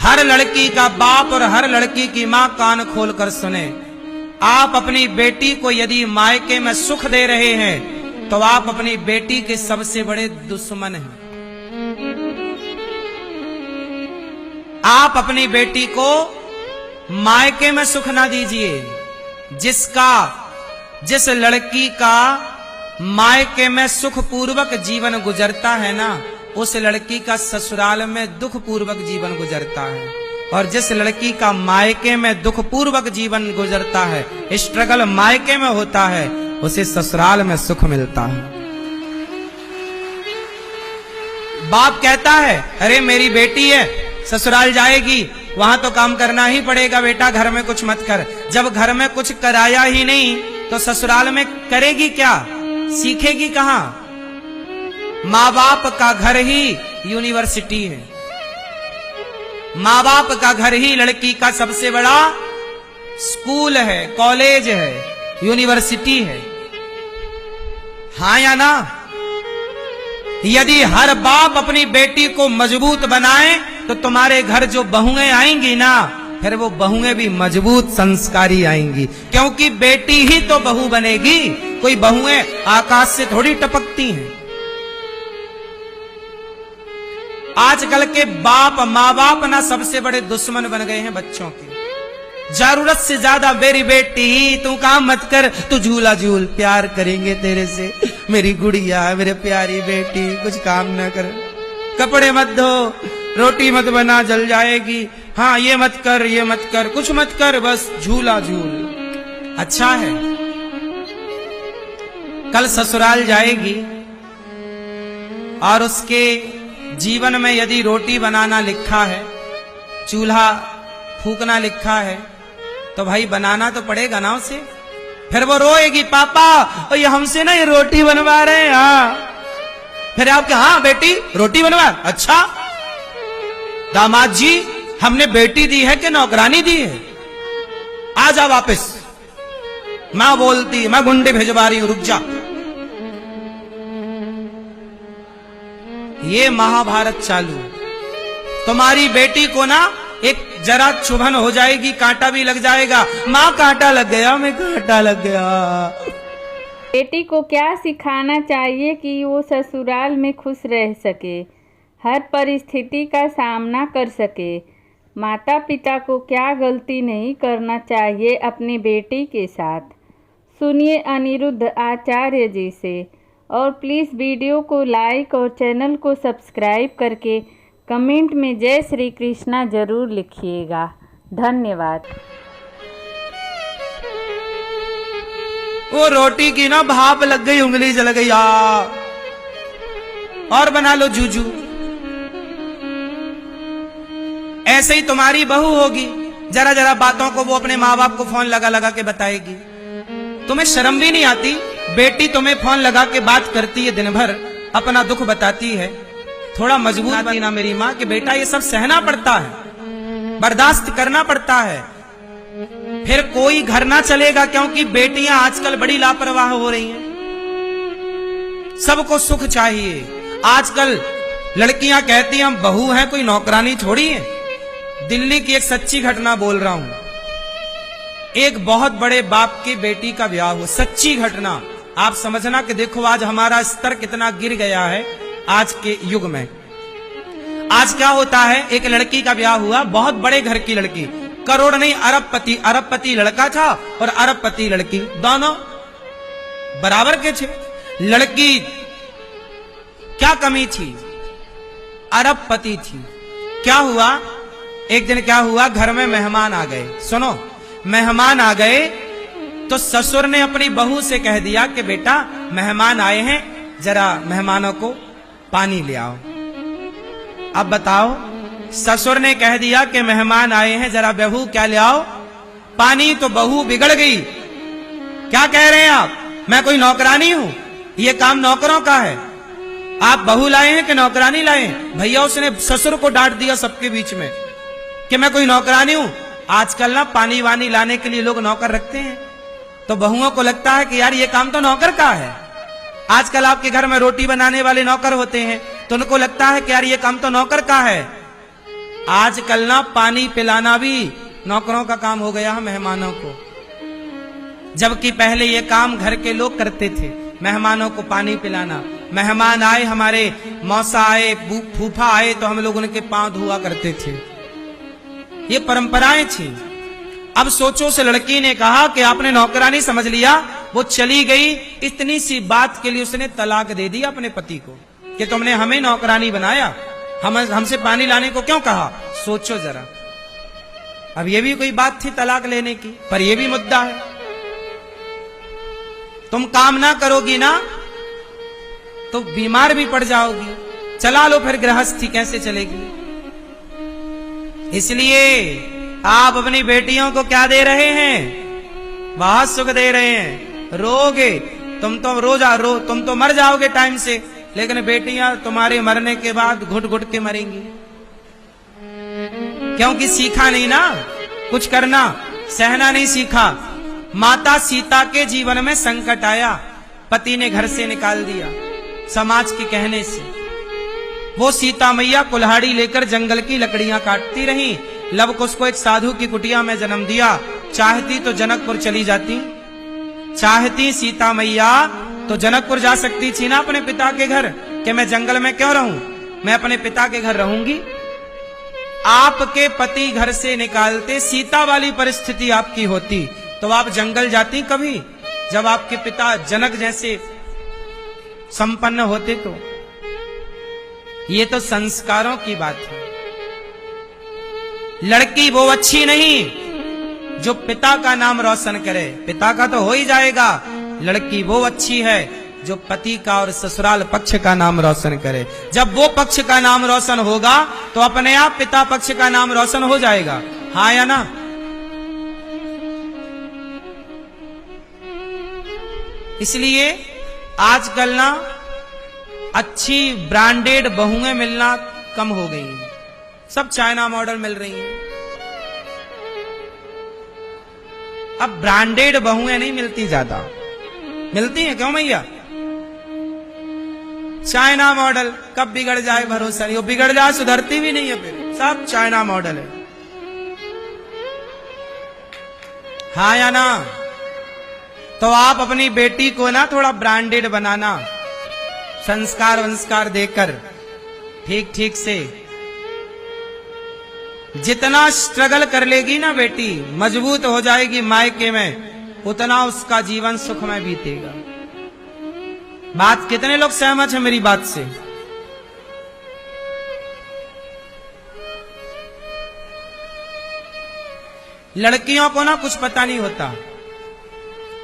हर लड़की का बाप और हर लड़की की मां कान खोलकर सुने। आप अपनी बेटी को यदि मायके में सुख दे रहे हैं तो आप अपनी बेटी के सबसे बड़े दुश्मन हैं। आप अपनी बेटी को मायके में सुख ना दीजिए। जिस लड़की का मायके में सुख पूर्वक जीवन गुजरता है ना, उस लड़की का ससुराल में दुख पूर्वक जीवन गुजरता है। और जिस लड़की का मायके में दुख पूर्वक जीवन गुजरता है, स्ट्रगल मायके में होता है, उसे ससुराल में सुख मिलता है। बाप कहता है अरे मेरी बेटी है, ससुराल जाएगी, वहां तो काम करना ही पड़ेगा बेटा, घर में कुछ मत कर। जब घर में कुछ कराया ही नहीं तो ससुराल में करेगी क्या, सीखेगी कहां? माँ बाप का घर ही यूनिवर्सिटी है। माँ बाप का घर ही लड़की का सबसे बड़ा स्कूल है, कॉलेज है, यूनिवर्सिटी है। हाँ या ना? यदि हर बाप अपनी बेटी को मजबूत बनाए तो तुम्हारे घर जो बहुएं आएंगी ना, फिर वो बहुएं भी मजबूत संस्कारी आएंगी, क्योंकि बेटी ही तो बहू बनेगी। कोई बहुएं आकाश से थोड़ी टपकती हैं। आजकल के बाप माँ बाप ना सबसे बड़े दुश्मन बन गए हैं बच्चों के। जरूरत से ज्यादा मेरी बेटी तू काम मत कर, तू झूला झूल, प्यार करेंगे तेरे से, मेरी गुड़िया मेरे प्यारी बेटी कुछ काम ना कर, कपड़े मत धो, रोटी मत बना जल जाएगी, हाँ ये मत कर ये मत कर, कुछ मत कर, बस झूला झूल। अच्छा है, कल ससुराल जाएगी और उसके जीवन में यदि रोटी बनाना लिखा है, चूल्हा फूकना लिखा है, तो भाई बनाना तो पड़ेगा ना उसे। फिर वो रोएगी पापा और ये हमसे ना ये रोटी बनवा रहे हैं। हाँ, फिर आप क्या, हाँ बेटी रोटी बनवा, अच्छा दामाद जी हमने बेटी दी है कि नौकरानी दी है, आ जा वापस। मां बोलती मैं गुंडे भिजवा रही हूं, रुक जा। ये महाभारत चालू। तुम्हारी बेटी को ना एक जरा चुभन हो जाएगी, कांटा भी लग जाएगा, माँ कांटा लग गया, मैं कांटा लग गया। बेटी को क्या सिखाना चाहिए कि वो ससुराल में खुश रह सके, हर परिस्थिति का सामना कर सके। माता पिता को क्या गलती नहीं करना चाहिए अपनी बेटी के साथ। सुनिए अनिरुद्ध आचार्य जी से। और प्लीज़ वीडियो को लाइक और चैनल को सब्सक्राइब करके कमेंट में जय श्री कृष्णा जरूर लिखिएगा। धन्यवाद। वो रोटी की ना भाप लग गई, उंगली जल गई, और बना लो जूजू। ऐसे ही तुम्हारी बहू होगी, जरा जरा बातों को वो अपने माँ बाप को फोन लगा लगा के बताएगी। तुम्हें शर्म भी नहीं आती? बेटी तुम्हें फोन लगा के बात करती है, दिन भर अपना दुख बताती है। थोड़ा मजबूत बनी ना मेरी माँ कि बेटा ये सब सहना पड़ता है, बर्दाश्त करना पड़ता है, फिर कोई घर ना चलेगा। क्योंकि बेटियां आजकल बड़ी लापरवाह हो रही हैं, सबको सुख चाहिए। आजकल लड़कियां कहती हैं हम बहू हैं, कोई नौकरानी थोड़ी है। दिल्ली की एक सच्ची घटना बोल रहा हूं। एक बहुत बड़े बाप की बेटी का ब्याह हो, सच्ची घटना। आप समझना कि देखो आज हमारा स्तर कितना गिर गया है आज के युग में। आज क्या होता है, एक लड़की का ब्याह हुआ, बहुत बड़े घर की लड़की, करोड़ नहीं अरबपति, अरबपति लड़का था और अरबपति लड़की, दोनों बराबर के थे। लड़की क्या कमी थी, अरबपति थी। क्या हुआ, एक दिन क्या हुआ, घर में मेहमान आ गए। सुनो, मेहमान आ गए तो ससुर ने अपनी बहू से कह दिया कि बेटा मेहमान आए हैं, जरा मेहमानों को पानी ले आओ। अब बताओ, ससुर ने कह दिया कि मेहमान आए हैं, जरा बहू क्या ले आओ, पानी। तो बहू बिगड़ गई। क्या कह रहे हैं आप, मैं कोई नौकरानी हूं? ये काम नौकरों का है। आप बहू लाए हैं कि नौकरानी लाए हैं? भैया उसने ससुर को डांट दिया सबके बीच में कि मैं कोई नौकरानी हूं। आजकल ना पानी वानी लाने के लिए लोग नौकर रखते हैं, तो बहुओं को लगता है कि यार ये काम तो नौकर का है। आजकल आपके घर में रोटी बनाने वाले नौकर होते हैं, तो उनको लगता है कि यार ये काम तो नौकर का है। आजकल ना पानी पिलाना भी नौकरों का काम हो गया है मेहमानों को, जबकि पहले ये काम घर के लोग करते थे, मेहमानों को पानी पिलाना। मेहमान आए, हमारे मौसा आए, फूफा आए, तो हम लोग उनके पांव धुआ करते थे, ये परंपराएं थी। अब सोचो, से लड़की ने कहा कि आपने नौकरानी समझ लिया, वो चली गई, इतनी सी बात के लिए उसने तलाक दे दी अपने पति को कि तुमने हमें नौकरानी बनाया, हमसे पानी लाने को क्यों कहा। सोचो जरा, अब ये भी कोई बात थी तलाक लेने की, पर यह भी मुद्दा है। तुम काम ना करोगी ना तो बीमार भी पड़ जाओगी, चला लो फिर गृहस्थी कैसे चलेगी। इसलिए आप अपनी बेटियों को क्या दे रहे हैं, बहुत सुख दे रहे हैं। रोगे तुम तो मर जाओगे टाइम से, लेकिन बेटियां तुम्हारे मरने के बाद घुट घुट के मरेंगी, क्योंकि सीखा नहीं ना कुछ करना, सहना नहीं सीखा। माता सीता के जीवन में संकट आया, पति ने घर से निकाल दिया समाज के कहने से। वो सीता मैया कुल्हाड़ी लेकर जंगल की लकड़ियां काटती रही। लव कुश को एक साधु की कुटिया में जन्म दिया। चाहती तो जनकपुर चली जाती, चाहती सीता मैया तो जनकपुर जा सकती थी ना अपने पिता के घर, कि मैं जंगल में क्यों रहूं, मैं अपने पिता के घर रहूंगी। आपके पति घर से निकालते, सीता वाली परिस्थिति आपकी होती तो आप जंगल जाती कभी, जब आपके पिता जनक जैसे संपन्न होते। तो ये तो संस्कारों की बात है। लड़की वो अच्छी नहीं जो पिता का नाम रोशन करे, पिता का तो हो ही जाएगा, लड़की वो अच्छी है जो पति का और ससुराल पक्ष का नाम रोशन करे। जब वो पक्ष का नाम रोशन होगा तो अपने आप पिता पक्ष का नाम रोशन हो जाएगा, हाँ या ना। इसलिए आजकल ना अच्छी ब्रांडेड बहुएं मिलना कम हो गई हैं, सब चाइना मॉडल मिल रही हैं। अब ब्रांडेड बहुएं नहीं मिलती, ज्यादा मिलती हैं क्यों भैया, चाइना मॉडल कब बिगड़ जाए भरोसा नहीं, वो बिगड़ जाए सुधरती भी नहीं है, फिर सब चाइना मॉडल है, हाँ या ना। तो आप अपनी बेटी को ना थोड़ा ब्रांडेड बनाना, संस्कार वंस्कार देकर ठीक ठीक से। जितना स्ट्रगल कर लेगी ना बेटी, मजबूत हो जाएगी मायके में, उतना उसका जीवन सुख में बीतेगा। बात कितने लोग सहमत हैं मेरी बात से। लड़कियों को ना कुछ पता नहीं होता,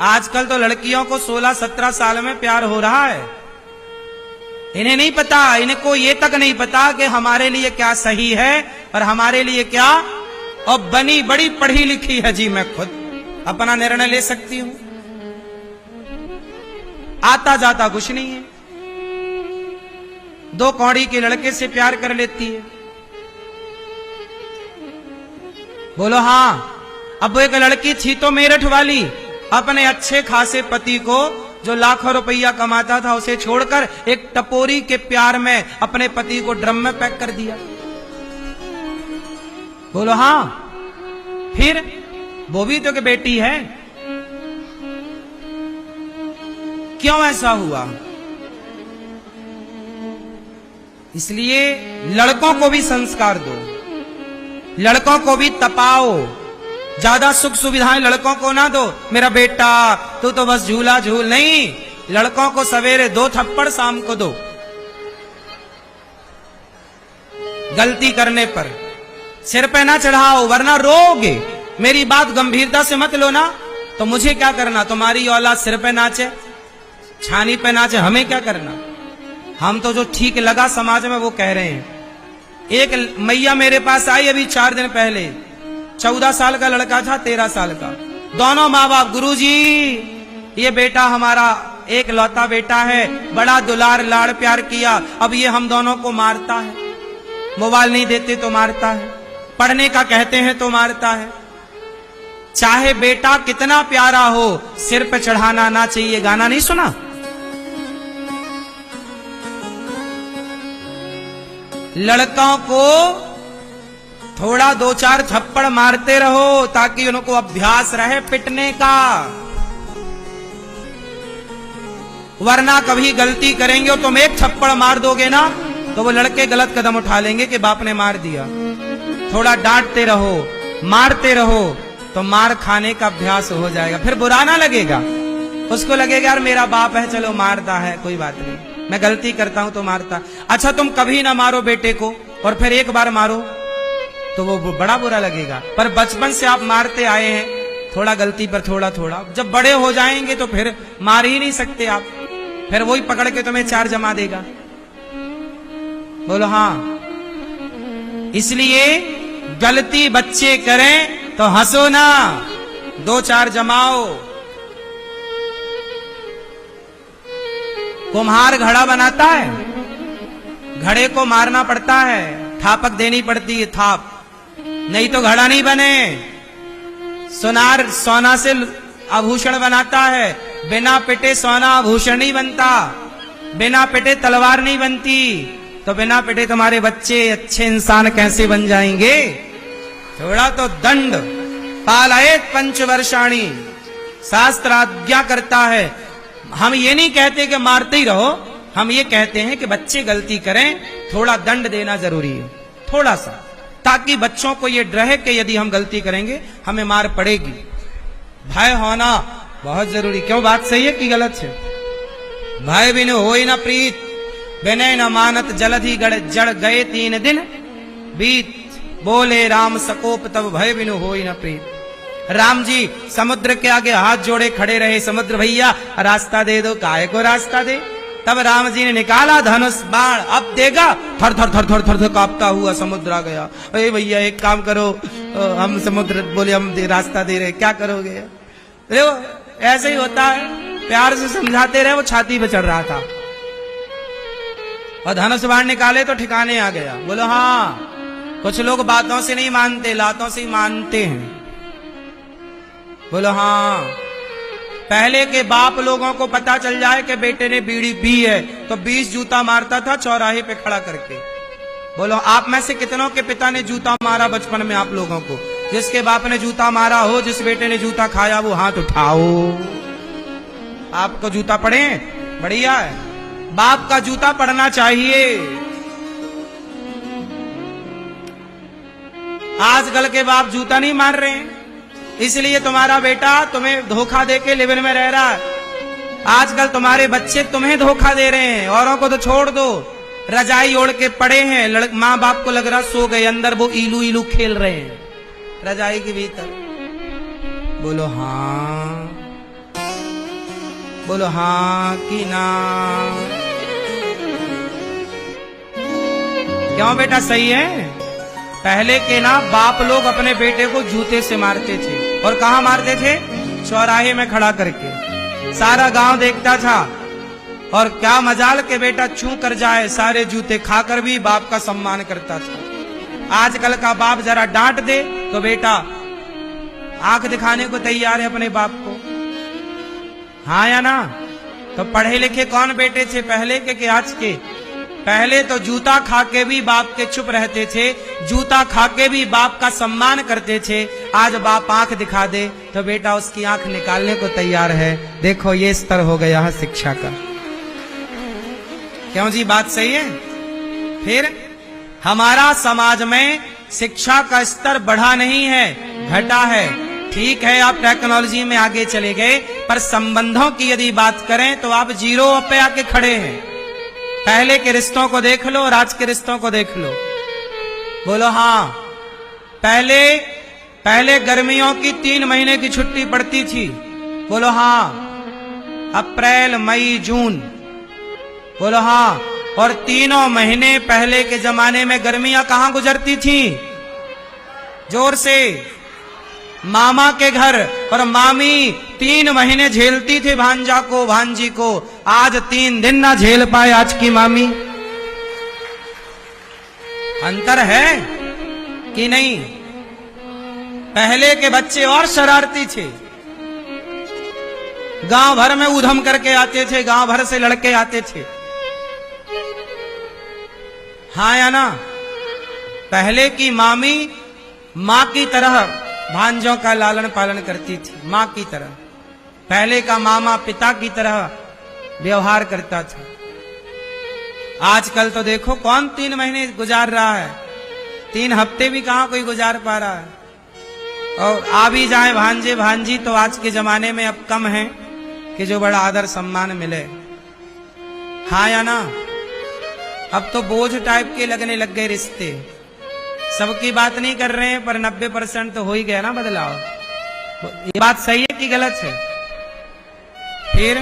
आजकल तो लड़कियों को 16-17 साल में प्यार हो रहा है, इन्हें नहीं पता, इनको ये तक नहीं पता कि हमारे लिए क्या सही है और हमारे लिए क्या। और बनी बड़ी पढ़ी लिखी है जी, मैं खुद अपना निर्णय ले सकती हूं, आता जाता कुछ नहीं है, 2 कौड़ी के लड़के से प्यार कर लेती है। बोलो हाँ। अब वो एक लड़की थी तो मेरठ वाली, अपने अच्छे खासे पति को जो लाखों रुपया कमाता था उसे छोड़कर एक टपोरी के प्यार में अपने पति को ड्रम में पैक कर दिया। बोलो हाँ। फिर वो भी तो कि बेटी है, क्यों ऐसा हुआ। इसलिए लड़कों को भी संस्कार दो, लड़कों को भी तपाओ, ज्यादा सुख सुविधाएं लड़कों को ना दो। मेरा बेटा तू तो बस झूला झूल, नहीं, लड़कों को सवेरे 2 थप्पड़, शाम को 2, गलती करने पर सिर पे ना चढ़ाओ वरना रोगे। मेरी बात गंभीरता से मत लो ना, तो मुझे क्या करना, तुम्हारी औलाद सिर पे नाचे, छानी पे नाचे, हमें क्या करना। हम तो जो ठीक लगा समाज में वो कह रहे हैं। एक मैया मेरे पास आई अभी 4 दिन पहले, 14 साल का लड़का था, 13 साल का, दोनों माँ बाप, गुरुजी ये बेटा हमारा एक लौता बेटा है, बड़ा दुलार लाड़ प्यार किया, अब ये हम दोनों को मारता है, मोबाइल नहीं देते तो मारता है, पढ़ने का कहते हैं तो मारता है। चाहे बेटा कितना प्यारा हो, सिर पे चढ़ाना ना चाहिए। गाना नहीं सुना, लड़कों को थोड़ा 2-4 थप्पड़ मारते रहो ताकि उनको अभ्यास रहे पिटने का। वरना कभी गलती करेंगे और तुम एक थप्पड़ मार दोगे ना तो वो लड़के गलत कदम उठा लेंगे कि बाप ने मार दिया। थोड़ा डांटते रहो, मारते रहो तो मार खाने का अभ्यास हो जाएगा। फिर बुरा ना लगेगा, उसको लगेगा यार मेरा बाप है, चलो मारता है, कोई बात नहीं, मैं गलती करता हूं तो मारता। अच्छा तुम कभी ना मारो बेटे को और फिर एक बार मारो तो वो बड़ा बुरा लगेगा। पर बचपन से आप मारते आए हैं, थोड़ा गलती पर थोड़ा थोड़ा, जब बड़े हो जाएंगे तो फिर मार ही नहीं सकते आप, फिर वही पकड़ के तुम्हें 4 जमा देगा। बोलो हाँ। इसलिए गलती बच्चे करें तो हंसो ना, 2-4 जमाओ। कुम्हार घड़ा बनाता है, घड़े को मारना पड़ता है, थापक देनी पड़ती है, थाप, नहीं तो घड़ा नहीं बने। सुनार सोना से आभूषण बनाता है, बिना पिटे सोना आभूषण नहीं बनता, बिना पिटे तलवार नहीं बनती। तो बिना पिटे तुम्हारे बच्चे अच्छे इंसान कैसे बन जाएंगे? थोड़ा तो दंड। पालयेत पंचवर्षाणि, शास्त्र आज्ञा करता है। हम ये नहीं कहते कि मारते ही रहो, हम ये कहते हैं कि बच्चे गलती करें थोड़ा दंड देना जरूरी है, थोड़ा सा, ताकि बच्चों को ये रहे कि यदि हम गलती करेंगे हमें मार पड़ेगी। भय होना बहुत जरूरी। क्यों, बात सही है कि गलत है? भय बिन होई न प्रीत, विनय न मानत जलधि जड़ गए 3 दिन बीत। बोले राम सकोप तब भय बिन होई न प्रीत। राम जी समुद्र के आगे हाथ जोड़े खड़े रहे, समुद्र भैया रास्ता दे दो, काहे को रास्ता दे। तब राम जी ने निकाला धनुष बाण, अब देगा, थर थर थर थर थर थर कांपता हुआ समुद्र आ गया। अरे भैया एक काम करो, हम समुद्र बोले हम रास्ता दे रहे, क्या करोगे? देखो ऐसे ही होता है, प्यार से समझाते रहे, वो छाती पे चढ़ रहा था और धनुष बाण निकाले तो ठिकाने आ गया। बोलो हाँ, कुछ लोग बातों से नहीं मानते, लातों से ही मानते हैं। बोलो हाँ। पहले के बाप लोगों को पता चल जाए कि बेटे ने बीड़ी पी है तो 20 जूता मारता था चौराहे पे खड़ा करके। बोलो आप में से कितनों के पिता ने जूता मारा बचपन में आप लोगों को? जिसके बाप ने जूता मारा हो, जिस बेटे ने जूता खाया, वो हाथ उठाओ। आपको जूता पड़े? बढ़िया है, बाप का जूता पड़ना चाहिए। आजकल के बाप जूता नहीं मार रहे हैं, इसलिए तुम्हारा बेटा तुम्हें धोखा देके लिविन में रह रहा है। आजकल तुम्हारे बच्चे तुम्हें धोखा दे रहे हैं, औरों को तो छोड़ दो, रजाई ओढ़ के पड़े हैं, माँ बाप को लग रहा सो गए, अंदर वो इलू इलू खेल रहे हैं रजाई के भीतर। बोलो हाँ, बोलो हाँ कि ना? क्यों बेटा, सही है? पहले के ना बाप लोग अपने बेटे को जूते से मारते थे, और कहां मारते थे? चौराहे में खड़ा करके, सारा गांव देखता था। और क्या मजाल के बेटा छू कर जाए, सारे जूते खाकर भी बाप का सम्मान करता था। आजकल का बाप जरा डांट दे तो बेटा आंख दिखाने को तैयार है अपने बाप को, हाँ या ना? तो पढ़े लिखे कौन बेटे थे पहले के आज के? पहले तो जूता खा के भी बाप के चुप रहते थे, जूता खा के भी बाप का सम्मान करते थे। आज बाप आंख दिखा दे तो बेटा उसकी आंख निकालने को तैयार है। देखो ये स्तर हो गया है शिक्षा का। क्यों जी, बात सही है? फिर हमारा समाज में शिक्षा का स्तर बढ़ा नहीं है, घटा है। ठीक है, आप टेक्नोलॉजी में आगे चले गए, पर संबंधों की यदि बात करें तो आप 0 पे आके खड़े हैं। पहले के रिश्तों को देख लो और आज के रिश्तों को देख लो। बोलो हाँ। पहले गर्मियों की 3 महीने की छुट्टी पड़ती थी। बोलो हाँ। अप्रैल, मई, जून। बोलो हाँ। और 3 महीने पहले के जमाने में गर्मियां कहां गुजरती थी? जोर से, मामा के घर। और मामी 3 महीने झेलती थी भांजा को, भांजी को। आज 3 दिन ना झेल पाए आज की मामी। अंतर है कि नहीं? पहले के बच्चे और शरारती थे, गांव भर में उधम करके आते थे, गांव भर से लड़के आते थे, हाँ या ना? पहले की मामी माँ की तरह भांजों का लालन पालन करती थी, माँ की तरह। पहले का मामा पिता की तरह व्यवहार करता था। आजकल तो देखो कौन 3 महीने गुजार रहा है, 3 हफ्ते भी कहां कोई गुजार पा रहा है। और आ भी जाए भांजे भांजी तो आज के जमाने में अब कम है कि जो बड़ा आदर सम्मान मिले। हाँ या ना? अब तो बोझ टाइप के लगने लग गए रिश्ते। सबकी बात नहीं कर रहे हैं पर 90% तो हो ही गया ना बदलाव। ये बात सही है कि गलत है? फिर